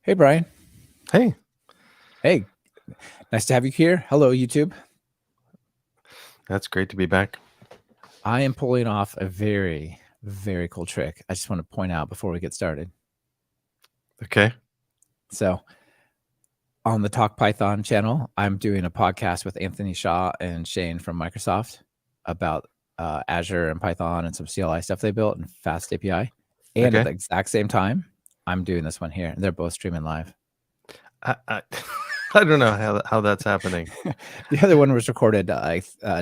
Hey, Brian. Hey, Hey, nice to have you here. Hello, YouTube. that's great to be back. I am pulling off a very, very cool trick. I just want to point out before we get started. Okay. So, on the Talk Python channel, I'm doing a podcast with Anthony Shaw and Shane from Microsoft about Azure and Python and some CLI stuff they built and Fast API. And at Okay. the exact same time, I'm doing this one here. They're both streaming live. I, I, I don't know how that's happening. The other one was recorded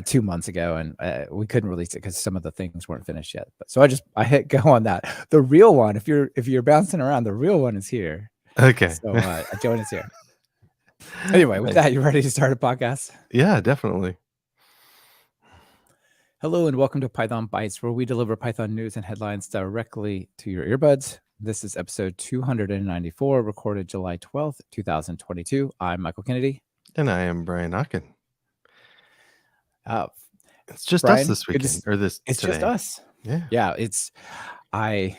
2 months ago, and we couldn't release it because some of the things weren't finished yet. But so I hit go on that. The real one, if you're bouncing around, the real one is here. Okay. So Joan is here. Anyway, with that, you ready to start a podcast? Yeah, definitely. Hello and welcome to Python Bytes, where we deliver Python news and headlines directly to your earbuds. This is episode 294, recorded July 12th, 2022. I'm Michael Kennedy. And I am Brian Ocken. It's just Brian, us this weekend or this it's today. Just us. Yeah. It's I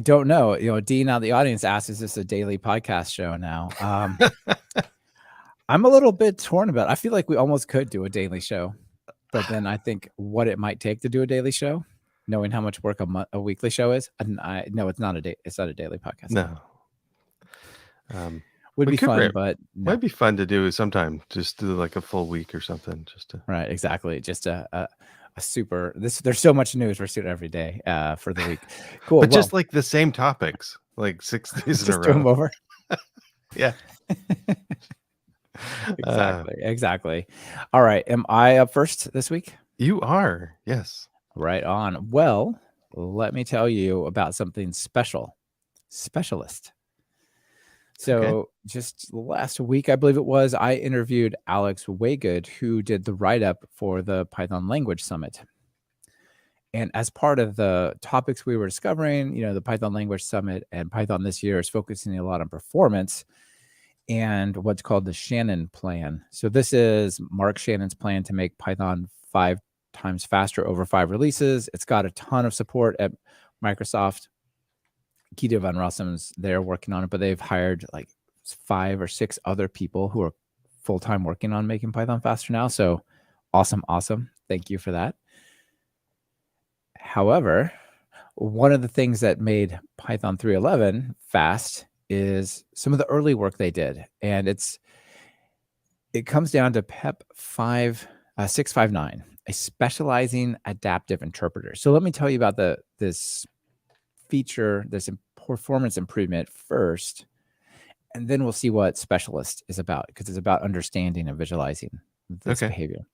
don't know. Dean out of the audience asked, "Is this a daily podcast show now?" I'm a little bit torn about it. I feel like we almost could do a daily show, but then I think what it might take to do a daily show, knowing how much work a weekly show is. And no, it's not a daily podcast. No. Would be fun, but no. Might be fun to do sometime. Just do like a full week or something. Right, exactly. Just a super. There's so much news we're shooting every day for the week. Cool, but just like the same topics, like 6 days in a row. Do them over. Yeah. Exactly. All right. Am I up first this week? You are. Yes. Right on. Well, let me tell you about something specialist. So just last week, I believe it was, I interviewed Alex Waygood, who did the write-up for the Python Language Summit. And as part of the topics we were discovering, the Python Language Summit and Python this year is focusing a lot on performance and what's called the Shannon plan. So this is Mark Shannon's plan to make Python 5 times faster over 5 releases. It's got a ton of support at Microsoft. Guido van Rossum's there working on it, but they've hired like 5 or 6 other people who are full-time working on making Python faster now. So awesome. Thank you for that. However, one of the things that made Python 3.11 fast is some of the early work they did. And it comes down to PEP 659, a specializing adaptive interpreter. So let me tell you about this feature, this performance improvement first, and then we'll see what specialist is about, because it's about understanding and visualizing this behavior.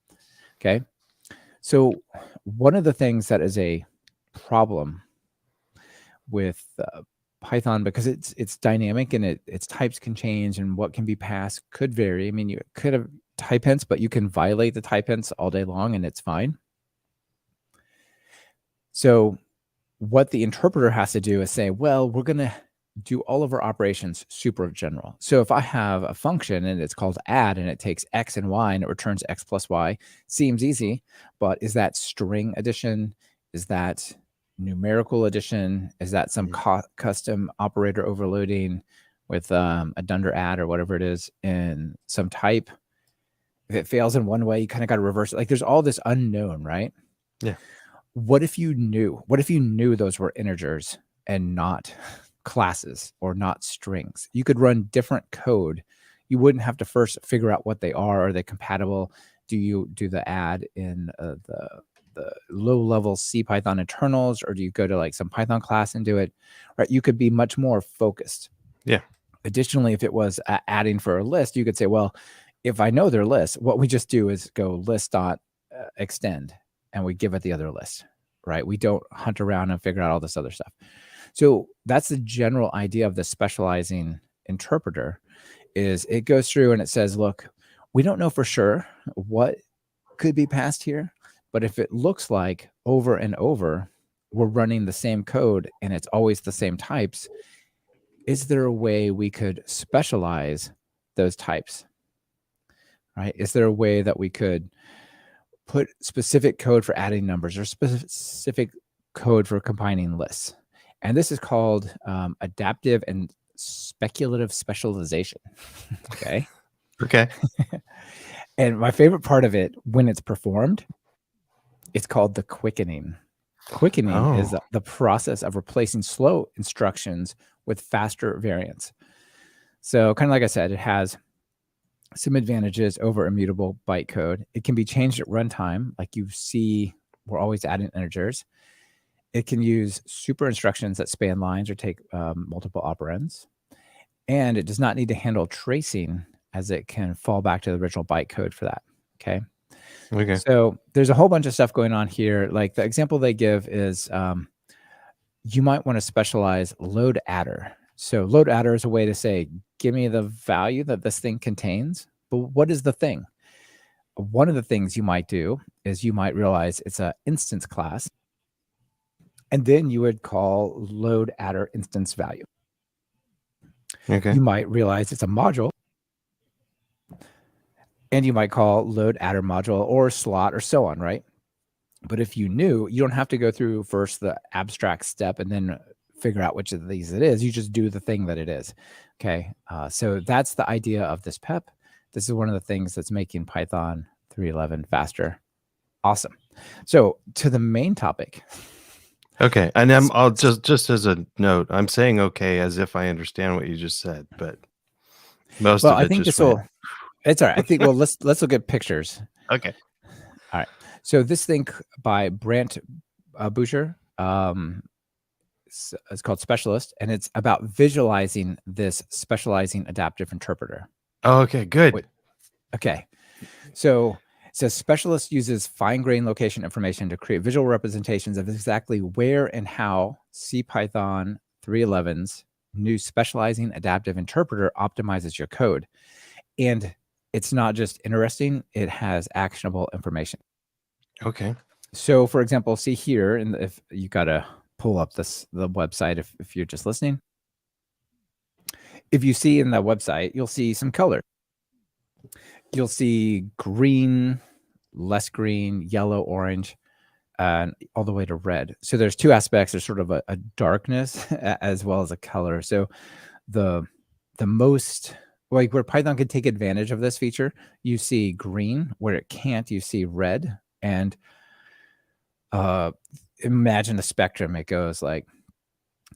Okay. So one of the things that is a problem with Python, because it's dynamic and its types can change and what can be passed could vary. I mean, you could have type hints, but you can violate the type hints all day long and it's fine. So what the interpreter has to do is say, well, we're going to do all of our operations super general. So if I have a function and it's called add and it takes X and Y and it returns X plus Y, seems easy, but is that string addition? Is that numerical addition? Is that some custom operator overloading with a dunder add or whatever it is in some type? If it fails in one way, you kind of got to reverse it. Like there's all this unknown, right? Yeah. What if you knew those were integers and not classes or not strings? You could run different code. You wouldn't have to first figure out what they are. Are they compatible? Do you do the add in the low-level C Python internals, or do you go to like some Python class and do it? Right? You could be much more focused. Yeah. Additionally, if it was adding for a list, you could say, well, if I know their list, what we just do is go list.extend. And we give it the other list, right? We don't hunt around and figure out all this other stuff. So that's the general idea of the specializing interpreter. Is it goes through and it says, look, we don't know for sure what could be passed here, but if it looks like over and over we're running the same code and it's always the same types, is there a way we could specialize those types, right? Is there a way that we could put specific code for adding numbers or specific code for combining lists? And this is called adaptive and speculative specialization. Okay. Okay. And my favorite part of it, when it's performed, it's called the quickening. Quickening is the process of replacing slow instructions with faster variants. So kind of like I said, it has some advantages over immutable bytecode. It can be changed at runtime. Like you see, we're always adding integers. It can use super instructions that span lines or take multiple operands. And it does not need to handle tracing, as it can fall back to the original bytecode for that. Okay. So there's a whole bunch of stuff going on here. Like the example they give is you might want to specialize load adder. So load adder is a way to say, give me the value that this thing contains. But what is the thing? One of the things you might do is you might realize it's an instance class. And then you would call load adder instance value. Okay. You might realize it's a module. And you might call load adder module or slot or so on, right? But if you knew, you don't have to go through first the abstract step and then figure out which of these it is. You just do the thing that it is. Okay. So that's the idea of this PEP. This is one of the things that's making Python 3.11 faster. Awesome. So to the main topic. Okay. And I'll just as a note, I'm saying okay as if I understand what you just said, but most of it I think just it's all right. I think, well, let's look at pictures. Okay. All right. So this thing by Brant Boucher, it's called Specialist, and it's about visualizing this specializing adaptive interpreter. Oh, okay, good. Okay. So it says Specialist uses fine-grained location information to create visual representations of exactly where and how CPython 3.11's new specializing adaptive interpreter optimizes your code. And it's not just interesting, it has actionable information. Okay. So for example, see here, and if you got to pull up the website, if you're just listening, if you see in the website, you'll see some color. You'll see green, less green, yellow, orange, and all the way to red. So there's two aspects. There's sort of a darkness as well as a color. So the most, like where Python can take advantage of this feature, you see green. Where it can't, you see red. And imagine a spectrum. It goes like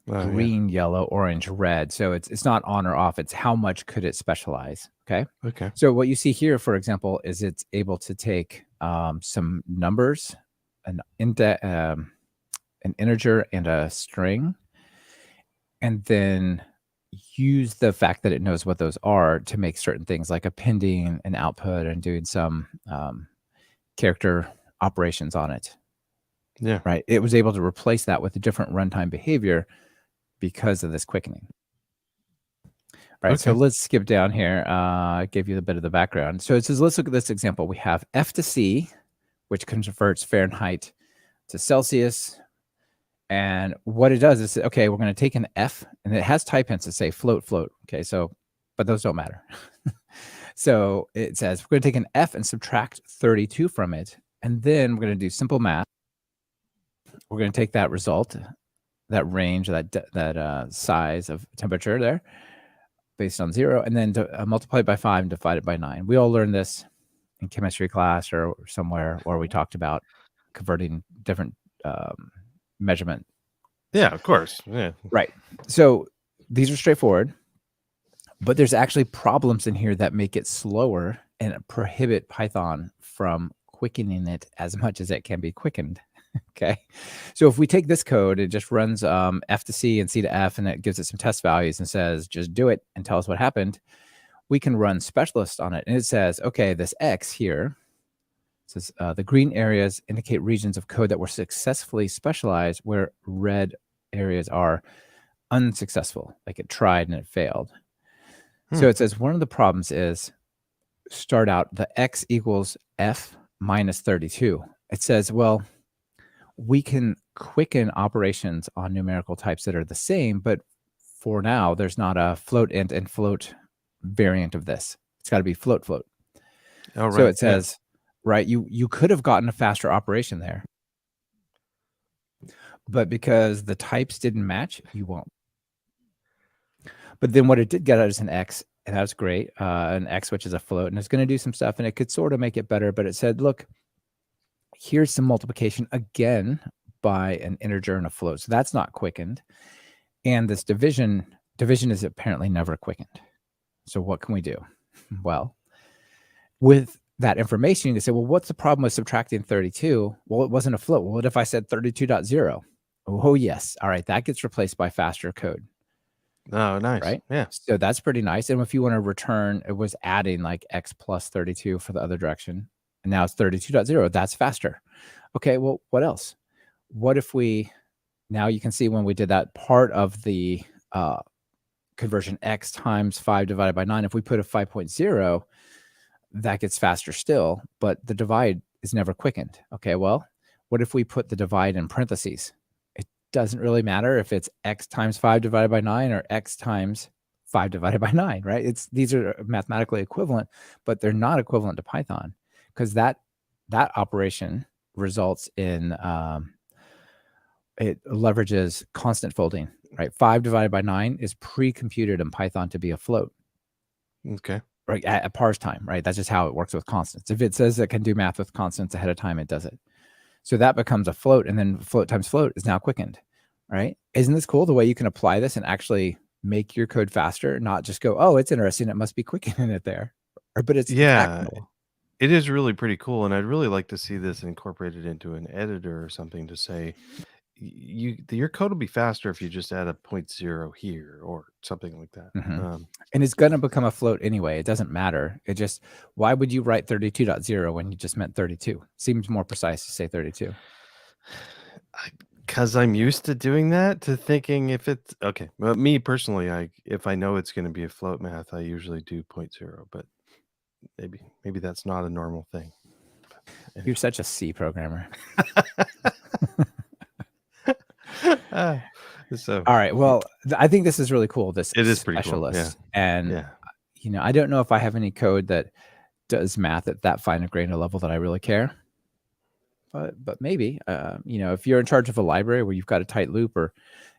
green, yellow, orange, red. So it's not on or off. It's how much could it specialize. Okay. Okay. So what you see here, for example, is it's able to take some numbers, an integer and a string, and then use the fact that it knows what those are to make certain things like appending an output and doing some character operations on it. Yeah. Right. It was able to replace that with a different runtime behavior because of this quickening. Right. Okay. So let's skip down here. I gave you a bit of the background. So it says, let's look at this example. We have F to C, which converts Fahrenheit to Celsius. And what it does is, okay, we're going to take an F, and it has type hints that say float, float. Okay. So, but those don't matter. So it says we're going to take an F and subtract 32 from it. And then we're going to do simple math. We're going to take that result, that range, that size of temperature there, based on 0, and then multiply it by 5 and divide it by 9. We all learned this in chemistry class or somewhere where we talked about converting different measurement. Yeah, of course. Yeah. Right. So these are straightforward, but there's actually problems in here that make it slower and prohibit Python from quickening it as much as it can be quickened. Okay. So if we take this code, it just runs F to C and C to F, and it gives it some test values and says, just do it and tell us what happened. We can run Specialist on it. And it says, okay, this X here says the green areas indicate regions of code that were successfully specialized, where red areas are unsuccessful, like it tried and it failed. So it says one of the problems is start out the X equals F minus 32. It says, well, we can quicken operations on numerical types that are the same, but for now, there's not a float int and float variant of this. It's got to be float float. Oh, right. So it says, right, you could have gotten a faster operation there, but because the types didn't match, you won't. But then what it did get out is an X, and that's great. An X, which is a float, and it's going to do some stuff, and it could sort of make it better. But it said, look, here's some multiplication again by an integer and a float. So that's not quickened. And this division is apparently never quickened. So what can we do? Well, with that information, you can say, well, what's the problem with subtracting 32? Well, it wasn't a float. Well, what if I said 32.0? Oh, yes. All right. That gets replaced by faster code. Oh, nice. Right? Yeah. So that's pretty nice. And if you want to return, it was adding like X plus 32 for the other direction. And now it's 32.0. That's faster. Okay. Well, what else? What if now you can see when we did that part of the conversion X times 5 divided by 9, if we put a 5.0, that gets faster still, but the divide is never quickened. Okay, well, what if we put the divide in parentheses? It doesn't really matter if it's X times 5 divided by 9 or X times 5 divided by 9, right? These are mathematically equivalent, but they're not equivalent to Python, because that operation results in it leverages constant folding, right? 5 divided by 9 is pre-computed in Python to be a float. Okay. Right, at parse time, right? That's just how it works with constants. If it says it can do math with constants ahead of time, it does it. So that becomes a float, and then float times float is now quickened, right? Isn't this cool, the way you can apply this and actually make your code faster, not just go, oh, it's interesting, it must be quickening it there. But it's actionable. It is really pretty cool, and I'd really like to see this incorporated into an editor or something to say, your code will be faster if you just add a 0.0 here or something like that. And it's going to become a float anyway. It doesn't matter. It just, why would you write 32.0 when you just meant 32? Seems more precise to say 32. Because I'm used to doing that, to thinking if it's okay. But me personally, if I know it's going to be a float math, I usually do 0.0. But maybe that's not a normal thing. Anyway. You're such a C programmer. So all right. Well, I think this is really cool. This it is pretty cool. Yeah. And I don't know if I have any code that does math at that fine a granular level that I really care. But maybe, if you're in charge of a library where you've got a tight loop, or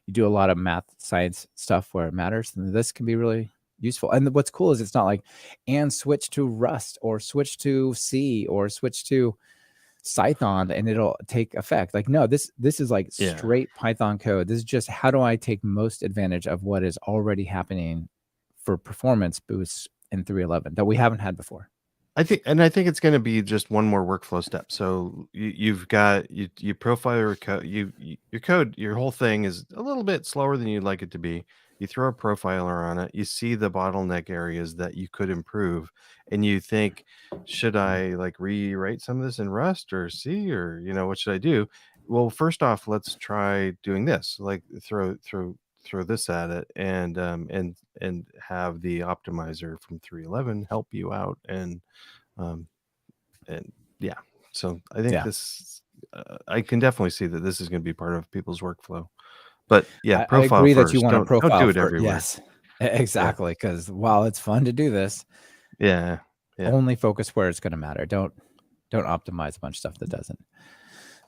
you do a lot of math science stuff where it matters, then this can be really useful. And what's cool is it's not like, and switch to Rust or switch to C or switch to Python and it'll take effect. Like, no, this is like straight Python code. This is just, how do I take most advantage of what is already happening for performance boosts in 3.11 that we haven't had before. I think it's going to be just one more workflow step. So you've got you profile your code. Your code, your whole thing is a little bit slower than you'd like it to be. You throw a profiler on it. You see the bottleneck areas that you could improve, and you think, should I like rewrite some of this in Rust or C, or what should I do? Well, first off, let's try doing this. Like throw this at it, and have the optimizer from 3.11 help you out, and so I think this I can definitely see that this is going to be part of people's workflow. But profile, I agree first. That you want to profile. Don't do it everywhere. Yes, exactly. Because while it's fun to do this, only focus where it's going to matter. Don't optimize a bunch of stuff that doesn't.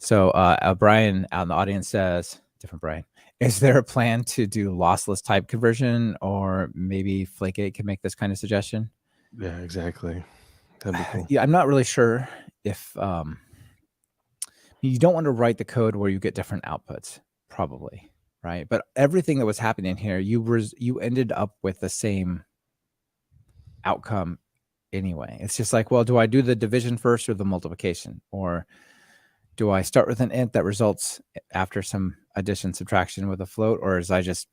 So Brian out in the audience says, different Brian, is there a plan to do lossless type conversion, or maybe Flake8 can make this kind of suggestion? Yeah, exactly. That'd be cool. Yeah, I'm not really sure if you don't want to write the code where you get different outputs, probably, right? But everything that was happening here, you ended up with the same outcome anyway. It's just like, well, do I do the division first or the multiplication? Or do I start with an int that results after some addition, subtraction with a float, or as I just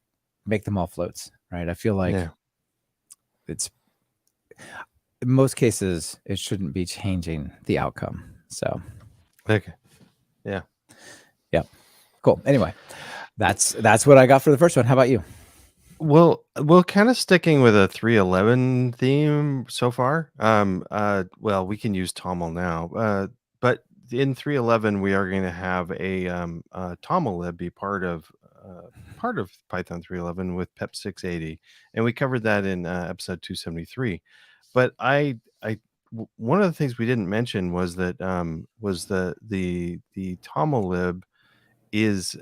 make them all floats, right? I feel like it's, in most cases, it shouldn't be changing the outcome. So, okay. Yeah. Cool. Anyway, that's what I got for the first one. How about you? Well, kind of sticking with a 3.11 theme so far. Well, we can use TOML now, but in 3.11 we are going to have a TOML lib be part of Python 3.11 with PEP 680, and we covered that in episode 273. But one of the things we didn't mention was that the TOML lib is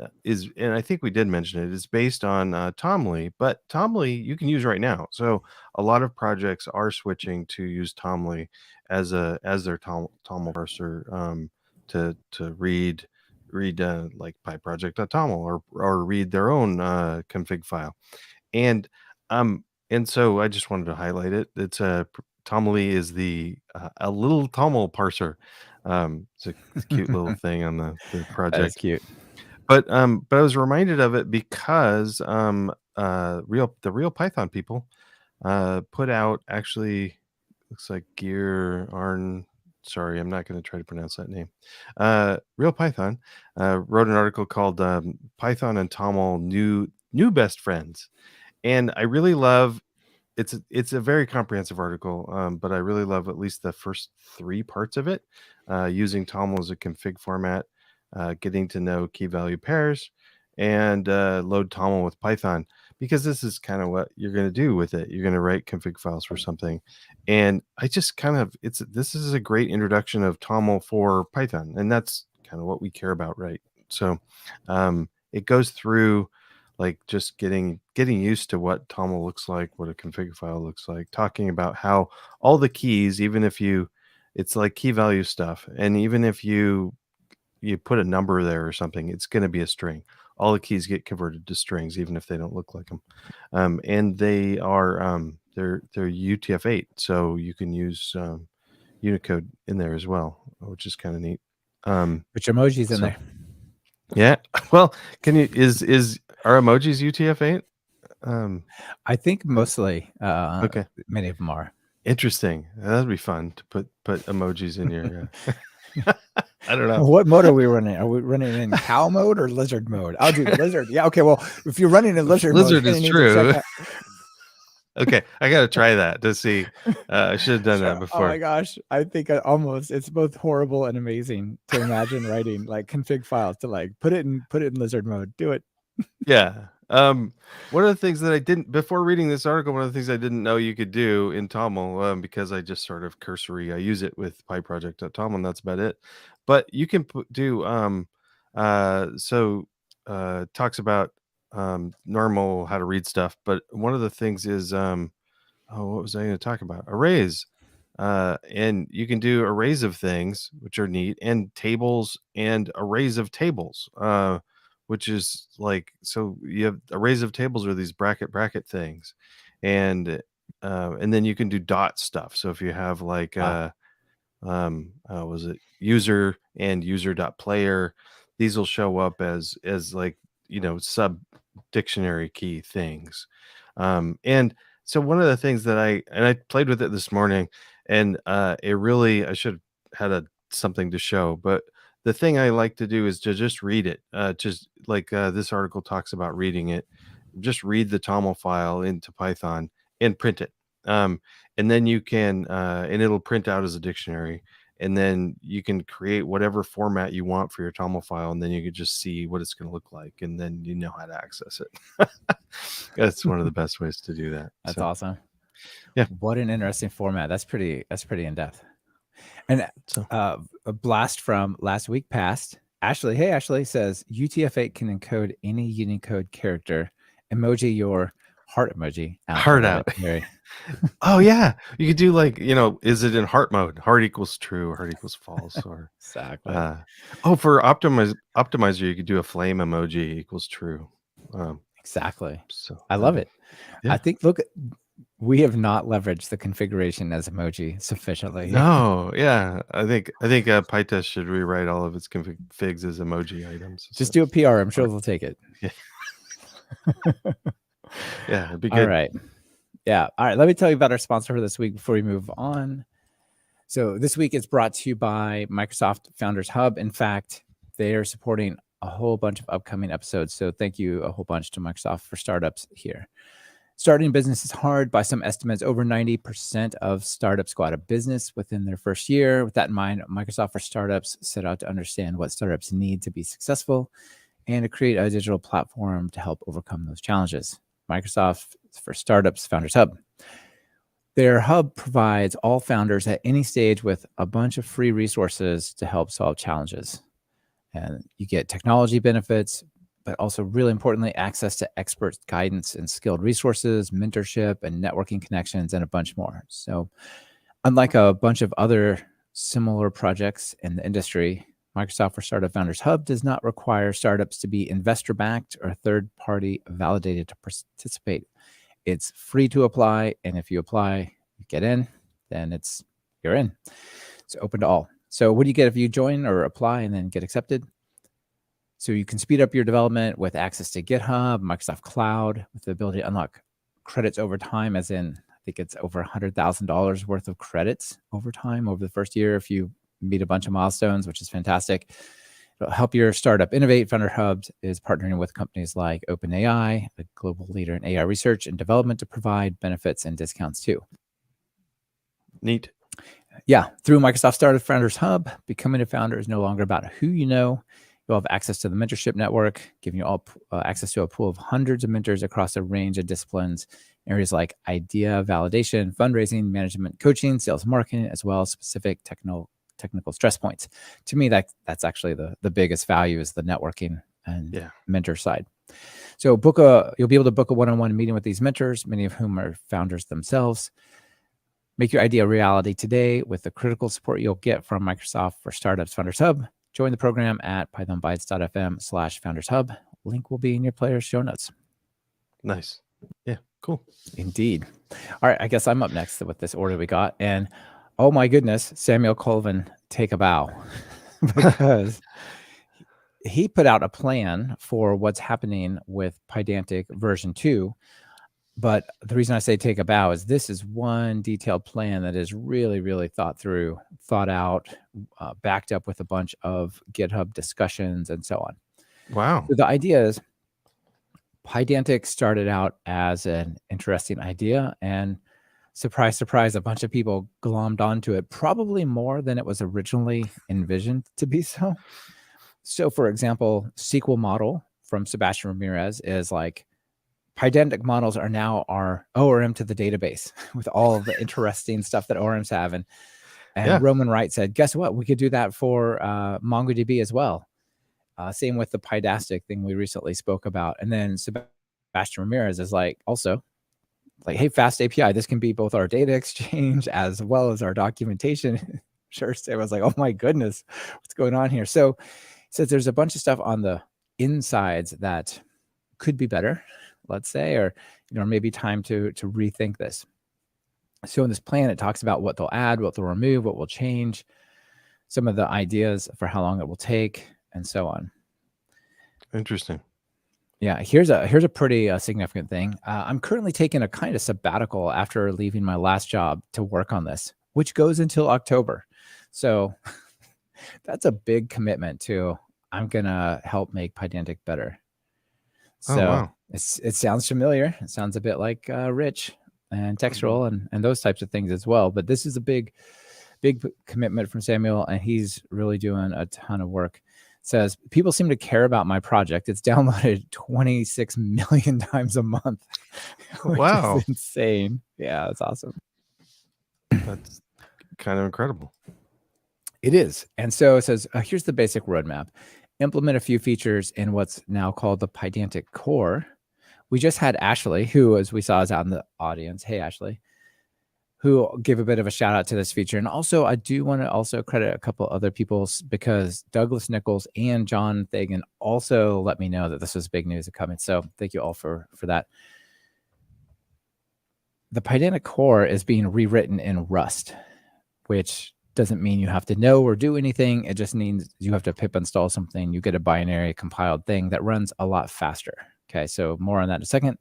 and I think we did mention it, is based on TOML, but TOML you can use right now. So a lot of projects are switching to use TOML as their TOML parser, to read like pyproject.toml or read their own config file. And so I just wanted to highlight it. It's TOML is a little TOML parser. It's a cute little thing on the That is project. cute. But I was reminded of it because the real Python people put out, actually looks like Gear Arn. Sorry, I'm not going to try to pronounce that name. Real Python wrote an article called Python and TOML new best friends, and I really love. It's a very comprehensive article, but I really love at least the first 3 parts of it, using TOML as a config format, getting to know key value pairs, and load TOML with Python, because this is kind of what you're going to do with it. You're going to write config files for something, and I just this is a great introduction of TOML for Python, and that's kind of what we care about, right? So it goes through like just getting used to what TOML looks like, what a config file looks like, talking about how all the keys, even if it's like key value stuff, and even if you put a number there or something, it's going to be a string. All the keys get converted to strings, even if they don't look like them. And they are they're UTF-8, so you can use Unicode in there as well, which is kind of neat. Which emojis in there? Yeah. Well, are emojis UTF-8? I think mostly. Okay. Many of them are. Interesting. That'd be fun to put emojis in your. I don't know. What mode are we running? Are we running in cow mode or lizard mode? I'll do lizard. Yeah. Okay. Well, if you're running in lizard mode, is true. Okay, I gotta try that to see. I should have done that before. Oh my gosh, I think it's both horrible and amazing to imagine writing like config files to like put it in lizard mode. Do it. Yeah. One of the things that I didn't, before reading this article, one of the things I didn't know you could do in TOML, because I just sort of cursory, I use it with pyproject.toml, and that's about it. But you can talks about normal how to read stuff. But one of the things is what was I going to talk about? Arrays. And you can do arrays of things, which are neat, and tables and arrays of tables, which is like, so you have arrays of tables are these bracket things, and then you can do dot stuff. So if you have like was it user and user.player, these will show up as like, sub dictionary key things. And so one of the things that I played with it this morning, and it really, I should have had something to show, but the thing I like to do is to just read it. Just like this article talks about reading it, just read the TOML file into Python and print it. And then you can, and it'll print out as a dictionary. And then you can create whatever format you want for your TOML file, and then you can just see what it's going to look like, and then you know how to access it. That's one of the best ways to do that. That's awesome. Yeah. What an interesting format. That's pretty in depth. And a blast from last week past. Ashley, hey Ashley, says UTF-8 can encode any Unicode character. Emoji your heart emoji. Heart out. Oh yeah, you could do like, is it in heart mode? Heart equals true, heart equals false, or exactly. For optimizer, you could do a flame emoji equals true. Exactly. So I love it. Yeah. I think we have not leveraged the configuration as emoji sufficiently. No, yeah, I think PyTest should rewrite all of its configs as emoji items. Just do a PR. I'm sure they'll take it. Yeah. Yeah, it'd be good. All right. Yeah. All right. Let me tell you about our sponsor for this week before we move on. So this week it's brought to you by Microsoft Founders Hub. In fact, they are supporting a whole bunch of upcoming episodes. So thank you a whole bunch to Microsoft for startups here. Starting a business is hard. By some estimates, over 90% of startups go out of business within their first year. With that in mind, Microsoft for Startups set out to understand what startups need to be successful and to create a digital platform to help overcome those challenges. Microsoft for Startups Founders Hub. Their hub provides all founders at any stage with a bunch of free resources to help solve challenges. And you get technology benefits, but also really importantly, access to expert guidance and skilled resources, mentorship and networking connections, and a bunch more. So unlike a bunch of other similar projects in the industry, Microsoft for Startup Founders Hub does not require startups to be investor-backed or third-party validated to participate. It's free to apply, and if you apply, you get in, then you're in. It's open to all. So what do you get if you join or apply and then get accepted? So you can speed up your development with access to GitHub, Microsoft Cloud, with the ability to unlock credits over time, as in, I think it's over $100,000 worth of credits over time over the first year if you meet a bunch of milestones, which is fantastic. It'll help your startup innovate. Founder Hub is partnering with companies like OpenAI, a global leader in AI research and development, to provide benefits and discounts too. Neat. Yeah, through Microsoft Startup Founders Hub, becoming a founder is no longer about who you know. You'll have access to the mentorship network, giving you all access to a pool of hundreds of mentors across a range of disciplines, areas like idea validation, fundraising, management, coaching, sales, marketing, as well as specific technical stress points. To me, that's actually the biggest value is the networking and mentor side. So you'll be able to book a one-on-one meeting with these mentors, many of whom are founders themselves. Make your idea a reality today with the critical support you'll get from Microsoft for Startups Founders Hub. Join the program at pythonbytes.fm/founders hub. Link will be in your player's show notes. Nice. Yeah, cool. Indeed. All right, I guess I'm up next with this order we got. And oh my goodness, Samuel Colvin, take a bow. Because he put out a plan for what's happening with Pydantic version 2. But the reason I say take a bow is this is one detailed plan that is really, really thought through, thought out, backed up with a bunch of GitHub discussions and so on. Wow. So the idea is Pydantic started out as an interesting idea, and surprise, surprise, a bunch of people glommed onto it, probably more than it was originally envisioned to be so. So for example, SQL model from Sebastian Ramirez is like, Pydantic models are now our ORM to the database with all of the interesting stuff that ORMs have. And Roman Wright said, guess what? We could do that for MongoDB as well. Same with the Pydantic thing we recently spoke about. And then Sebastian Ramirez is like, also, like, hey, fast API, this can be both our data exchange as well as our documentation. Sure, I was like, oh my goodness, what's going on here? So there's a bunch of stuff on the insides that could be better, let's say, or maybe time to rethink this. So in this plan, it talks about what they'll add, what they'll remove, what will change, some of the ideas for how long it will take, and so on. Interesting. Yeah, here's a pretty significant thing. I'm currently taking a kind of sabbatical after leaving my last job to work on this, which goes until October. So that's a big commitment to, I'm gonna help make Pydantic better. So it sounds familiar. It sounds a bit like Rich and Textural and those types of things as well. But this is a big commitment from Samuel, and he's really doing a ton of work. It says, people seem to care about my project. It's downloaded 26 million times a month. Which is insane. Yeah, that's awesome. That's kind of incredible. It is. And so it says, here's the basic roadmap. Implement a few features in what's now called the Pydantic core. We just had Ashley, who, as we saw, is out in the audience. Hey, Ashley, who gave a bit of a shout out to this feature. And also, I do want to also credit a couple other people, because Douglas Nichols and John Thagan also let me know that this was big news coming. So thank you all for that. The Pydantic core is being rewritten in Rust, which doesn't mean you have to know or do anything. It just means you have to pip install something. You get a binary compiled thing that runs a lot faster. Okay, so more on that in a second.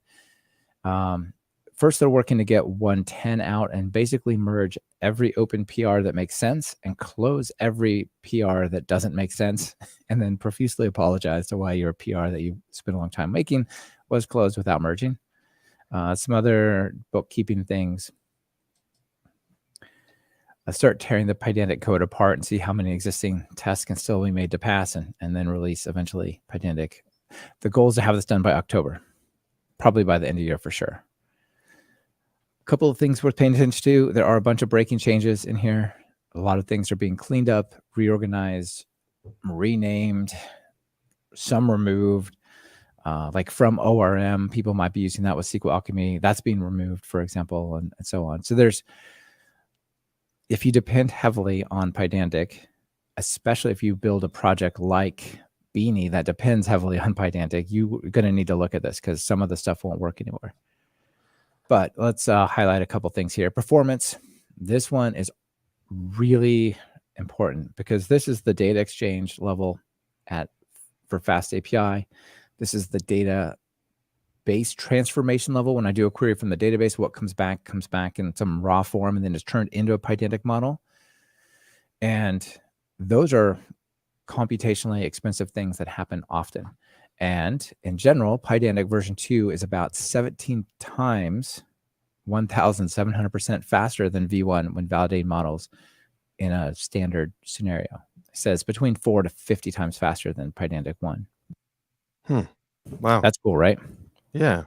First, they're working to get 1.10 out and basically merge every open PR that makes sense and close every PR that doesn't make sense, and then profusely apologize to why your PR that you spent a long time making was closed without merging. Some other bookkeeping things. Start tearing the Pydantic code apart and see how many existing tests can still be made to pass, and then release eventually Pydantic. The goal is to have this done by October, probably by the end of the year for sure. A couple of things worth paying attention to. There are a bunch of breaking changes in here. A lot of things are being cleaned up, reorganized, renamed, some removed. Like from ORM, people might be using that with SQL Alchemy. That's being removed, for example, and so on. So if you depend heavily on Pydantic, especially if you build a project like Beanie that depends heavily on Pydantic, you're going to need to look at this because some of the stuff won't work anymore. But let's highlight a couple things here. Performance. This one is really important because this is the data exchange level for Fast API. This is the database transformation level. When I do a query from the database, what comes back in some raw form and then is turned into a Pydantic model. And those are computationally expensive things that happen often. And in general, Pydantic version 2 is about 17 times 1,700% faster than V1 when validating models in a standard scenario. It says between 4 to 50 times faster than Pydantic 1. Wow. That's cool, right? Yeah.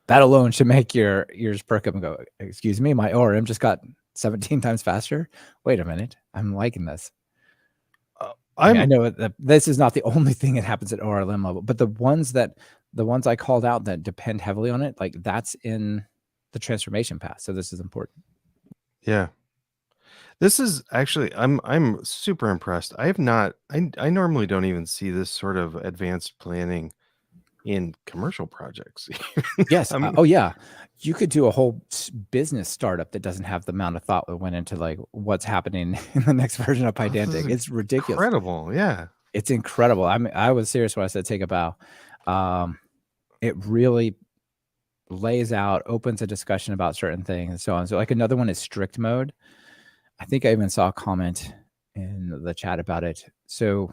That alone should make your ears perk up and go, excuse me, my ORM just got 17 times faster. Wait a minute. I'm liking this. I know that this is not the only thing that happens at ORM level, but the ones I called out that depend heavily on it, like that's in the transformation path. So this is important. Yeah. This is actually, I'm super impressed. I normally don't even see this sort of advanced planning in commercial projects. Yes. Oh yeah. You could do a whole business startup that doesn't have the amount of thought that went into like what's happening in the next version of Pydantic. It's ridiculous. Incredible. Yeah. It's incredible. I mean, I was serious when I said take a bow. It really lays out, opens a discussion about certain things and so on. So like another one is strict mode. I think I even saw a comment in the chat about it. So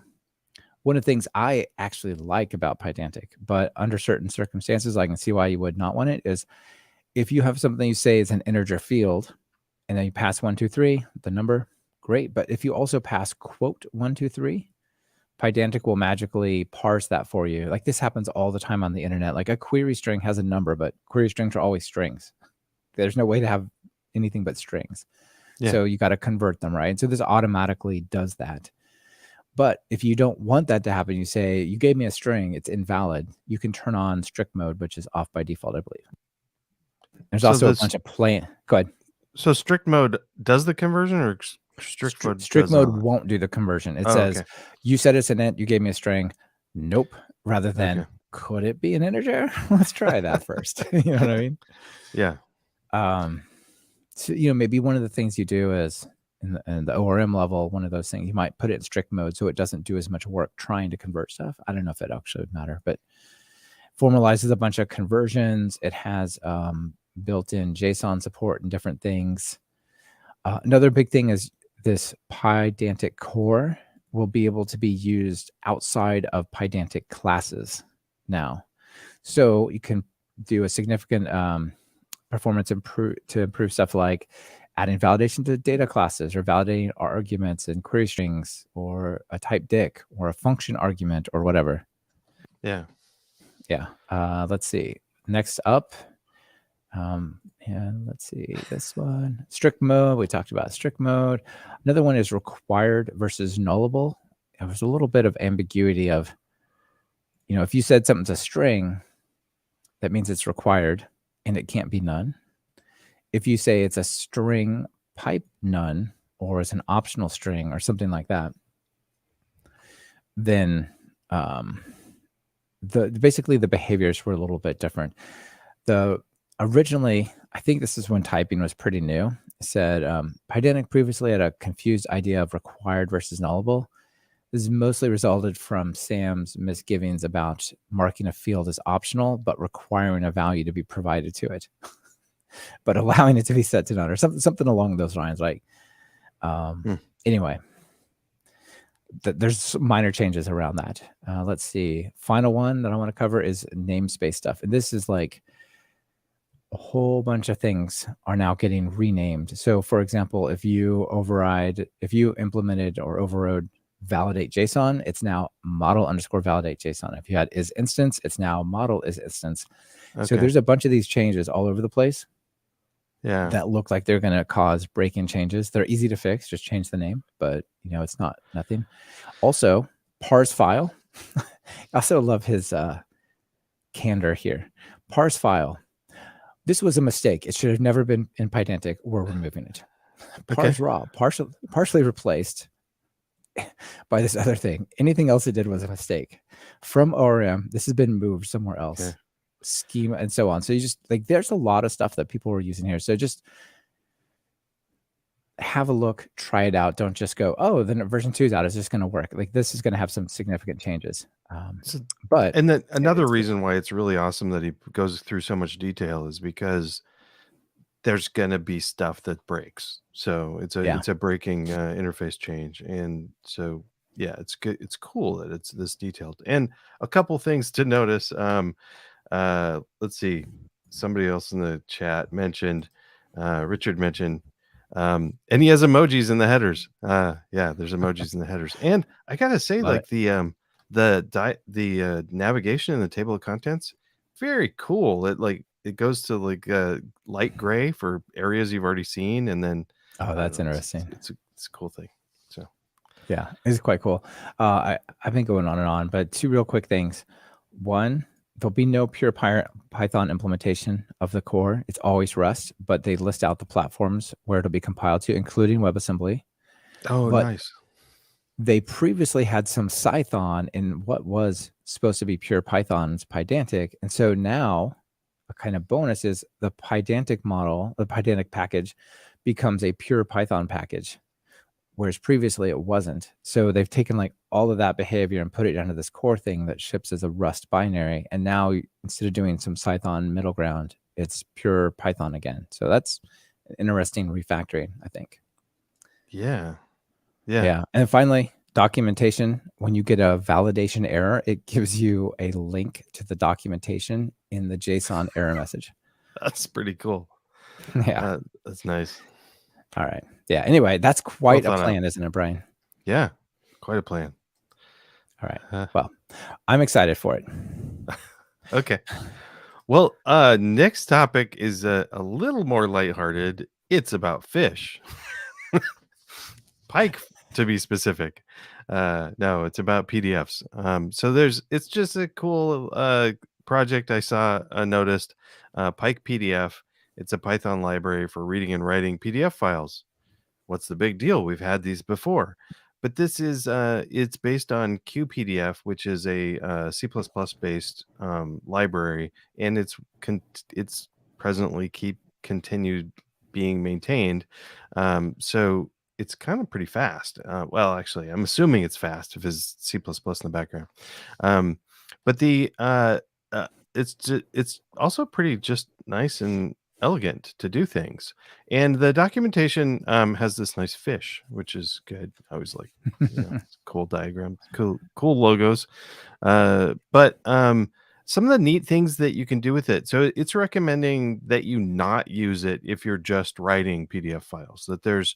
one of the things I actually like about Pydantic, but under certain circumstances, I can see why you would not want it, is if you have something you say is an integer field and then you pass 1, 2, 3, the number, great. But if you also pass quote 1, 2, 3, Pydantic will magically parse that for you. Like this happens all the time on the internet. Like a query string has a number, but query strings are always strings. There's no way to have anything but strings. Yeah. So you got to convert them, right? So this automatically does that. But if you don't want that to happen, you say, you gave me a string, it's invalid. You can turn on strict mode, which is off by default, I believe. There's also a bunch of go ahead. So strict mode does the conversion or strict mode won't do the conversion. It says, you said it's an int, you gave me a string. Nope. Rather than, could it be an integer? Let's try that first. You know what I mean? Yeah. So, maybe one of the things you do is in the ORM level, one of those things, you might put it in strict mode so it doesn't do as much work trying to convert stuff. I don't know if it actually would matter, but formalizes a bunch of conversions. It has built-in JSON support and different things. Another big thing is this Pydantic core will be able to be used outside of Pydantic classes now. So you can do a significant performance to improve stuff like adding validation to data classes or validating arguments and query strings or a type dict or a function argument or whatever. Yeah. Yeah. Let's see. Next up. Let's see this one. Strict mode. We talked about strict mode. Another one is required versus nullable. There's a little bit of ambiguity of, if you said something's a string, that means it's required and it can't be none. If you say it's a string pipe none, or it's an optional string or something like that, then basically the behaviors were a little bit different. Originally, I think this is when typing was pretty new. It said Pydantic previously had a confused idea of required versus nullable. This is mostly resulted from Sam's misgivings about marking a field as optional, but requiring a value to be provided to it, but allowing it to be set to none or something along those lines. Like, anyway, there's some minor changes around that. Let's see. Final one that I want to cover is namespace stuff. And this is like a whole bunch of things are now getting renamed. So for example, if you implemented or overrode validate JSON, it's now model_validate JSON. If you had is instance, it's now model is instance. Okay. So there's a bunch of these changes all over the place. Yeah, that look like they're going to cause break-in changes. They're easy to fix. Just change the name, but it's not nothing. Also, parse file. I also love his candor here. Parse file. This was a mistake. It should have never been in Pydantic. We're removing it. Parse raw, partially replaced by this other thing. Anything else it did was a mistake. From ORM, this has been moved somewhere else. Okay. Schema and so on. So you just like, there's a lot of stuff that people were using here. So just have a look, try it out. Don't just go, oh, then version 2 is out. It's just going to work. Like this is going to have some significant changes. But and then another reason why it's really awesome that he goes through so much detail is because there's gonna be stuff that breaks. So it's a breaking interface change, and so yeah, it's good. It's cool that it's this detailed. And a couple things to notice. Let's see. Somebody else in the chat mentioned, Richard mentioned, and he has emojis in the headers. Yeah, there's emojis in the headers. And I gotta say, like the navigation in the table of contents, very cool. It goes to like light gray for areas you've already seen, and then that's interesting. It's a cool thing. So yeah, it's quite cool. I've been going on, but 2 real quick things. One, there'll be no pure Python implementation of the core. It's always Rust, but they list out the platforms where it'll be compiled to, including WebAssembly. Oh, but nice. They previously had some Python in what was supposed to be pure Python's Pydantic, and so now a kind of bonus is the Pydantic model, the Pydantic package becomes a pure Python package, whereas previously it wasn't. So they've taken like all of that behavior and put it into this core thing that ships as a Rust binary. And now instead of doing some Python middle ground, it's pure Python again. So that's an interesting refactoring, I think. Yeah. And finally, documentation. When you get a validation error, it gives you a link to the documentation in the JSON error message. That's pretty cool. Yeah. That's nice. All right. Yeah. Anyway, that's quite a plan, isn't it, Brian? Yeah. Quite a plan. All right. Well, I'm excited for it. Okay. Well, next topic is a little more lighthearted. It's about fish. Pike, to be specific. No, it's about PDFs. So it's just a cool project I saw noticed. PikePDF. It's a Python library for reading and writing PDF files. What's the big deal? We've had these before, but this is it's based on QPDF, which is a C++ based library, and it's presently continued being maintained. So it's kind of pretty fast. Well, actually, I'm assuming it's fast if it's C++ in the background. But it's also pretty just nice and elegant to do things, and the documentation has this nice fish, which is good. I always like cool diagrams, cool logos, but some of the neat things that you can do with it. So it's recommending that you not use it if you're just writing PDF files. That there's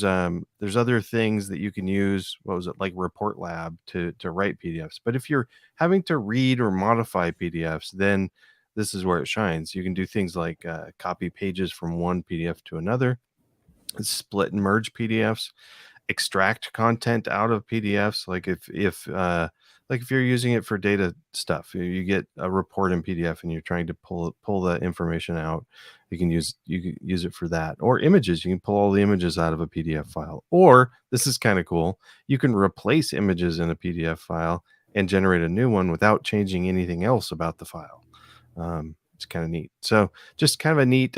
other things that you can use. What was it, like Report Lab to write PDFs? But if you're having to read or modify PDFs, then this is where it shines. You can do things like copy pages from one PDF to another, split and merge PDFs, extract content out of PDFs. Like if you're using it for data stuff, you get a report in PDF and you're trying to pull that information out, you can use it for that. Or images, you can pull all the images out of a PDF file. Or this is kind of cool, you can replace images in a PDF file and generate a new one without changing anything else about the file. It's kind of neat. So just kind of a neat,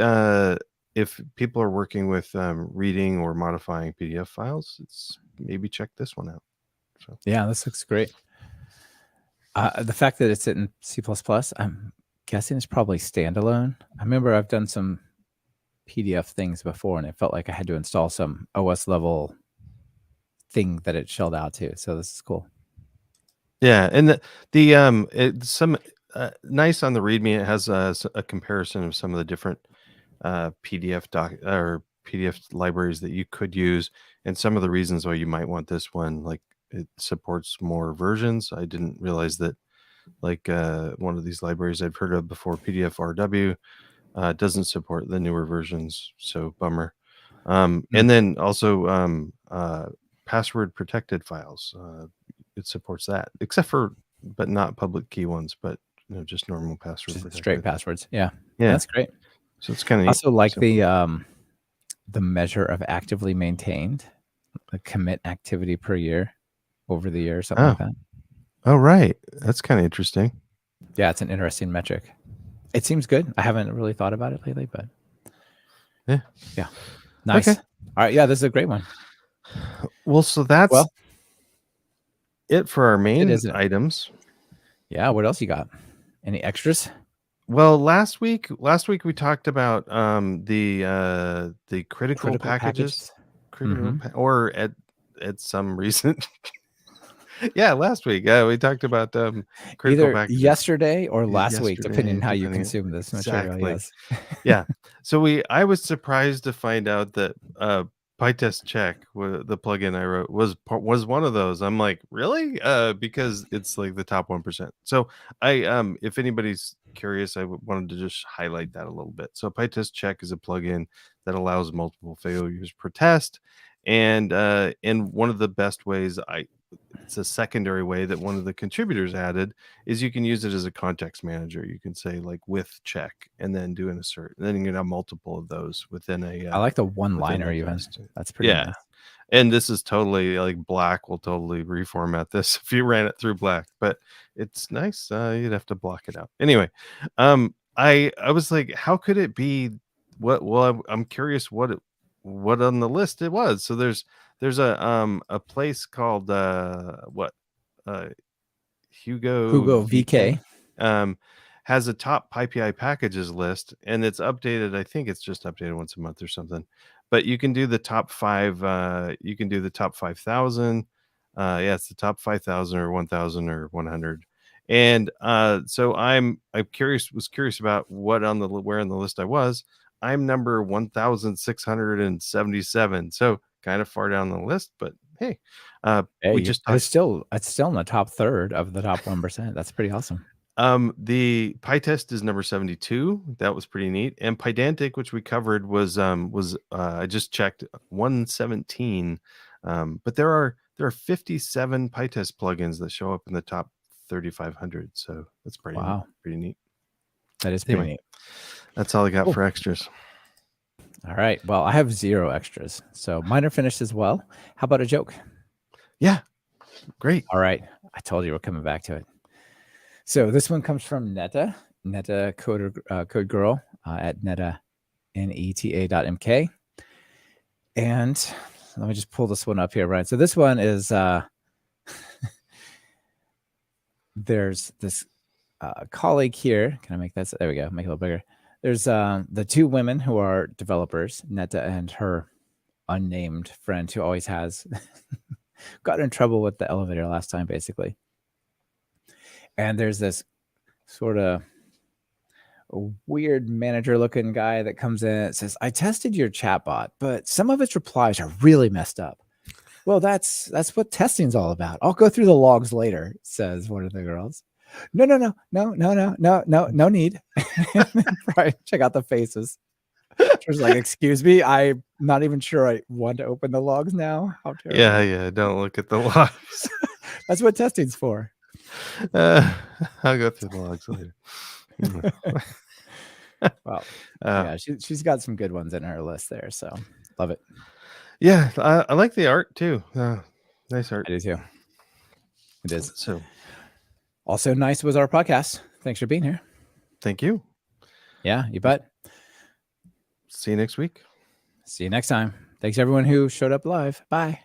if people are working with reading or modifying PDF files, it's maybe check this one out. So yeah, this looks great. The fact that it's in C++, I'm guessing it's probably standalone. I remember I've done some PDF things before, and it felt like I had to install some OS level thing that it shelled out to. So this is cool. Yeah, and some nice on the README. It has a comparison of some of the different PDF or PDF libraries that you could use, and some of the reasons why you might want this one. Like it supports more versions. I didn't realize that. Like one of these libraries I've heard of before, PDFRW, doesn't support the newer versions. So bummer. And then also password protected files. it supports that, except for but not public key ones, but just normal password Just protected. straight passwords. Yeah. Yeah, That's great. so it's kind of Also like the measure of actively maintained, the commit activity per year over the year, something like that. Oh, right. That's kind of interesting. Yeah, it's an interesting metric. It seems good. I haven't really thought about it lately, but yeah. Nice. Okay. All right. Yeah, this is a great one. Well, so that's it for our main items. Yeah. What else you got? Any extras? Well, last week we talked about the critical packages. Or at some reason. Yeah, last week. We talked about critical either packages. yesterday or last week, depending on how you consume this material. Yes. Yeah. So I was surprised to find out that PyTest-check, the plugin I wrote, was one of those. I'm like, really? Because it's like the top 1%. So if anybody's curious, I wanted to just highlight that a little bit. So PyTest-check is a plugin that allows multiple failures per test, and one of the best ways it's a secondary way that one of the contributors added is you can use it as a context manager. You can say like with check and then do an assert, and then you can have multiple of those within a I like the one-liner even. That's pretty nice. And this is totally like Black will totally reformat this if you ran it through Black, but it's nice. You'd have to block it out anyway. I was like, how could it be I'm curious what on the list it was. So there's a place called Hugo VK has a top PyPI packages list, and it's updated. I think it's just updated once a month or something, but you can do the top 5. You can do the top 5,000. It's the top 5,000 or 1,000 or 100. And so was curious about where on the list I was. I'm number 1,677. So kind of far down the list, but hey, it's still in the top third of the top 1%. That's pretty awesome. The PyTest is number 72. That was pretty neat. And Pydantic, which we covered, was I just checked 117. But there are 57 PyTest plugins that show up in the top 3,500. So that's pretty neat. That is pretty neat. That's all I got for extras. All right. Well, I have 0 extras. So mine are finished as well. How about a joke? Yeah. Great. All right. I told you we're coming back to it. So this one comes from Netta Code Girl at neta.mk. And let me just pull this one up here, right? So this one is there's this colleague here. Can I make that? There we go. Make it a little bigger. There's the 2 women who are developers, Netta and her unnamed friend who always has got in trouble with the elevator last time, basically. And there's this sort of weird manager looking guy that comes in and says, I tested your chatbot, but some of its replies are really messed up. Well, that's what testing's all about. I'll go through the logs later, says one of the girls. No need. Right. Check out the faces. She's like, excuse me, I'm not even sure I want to open the logs now. How terrible. Yeah. Don't look at the logs. That's what testing's for. I'll go through the logs later. Well, yeah, she's got some good ones in her list there, so love it. Yeah, I like the art too. Nice art. I do too. It is. So, also nice was our podcast. Thanks for being here. Thank you. Yeah, you bet. See you next week. See you next time. Thanks everyone who showed up live. Bye.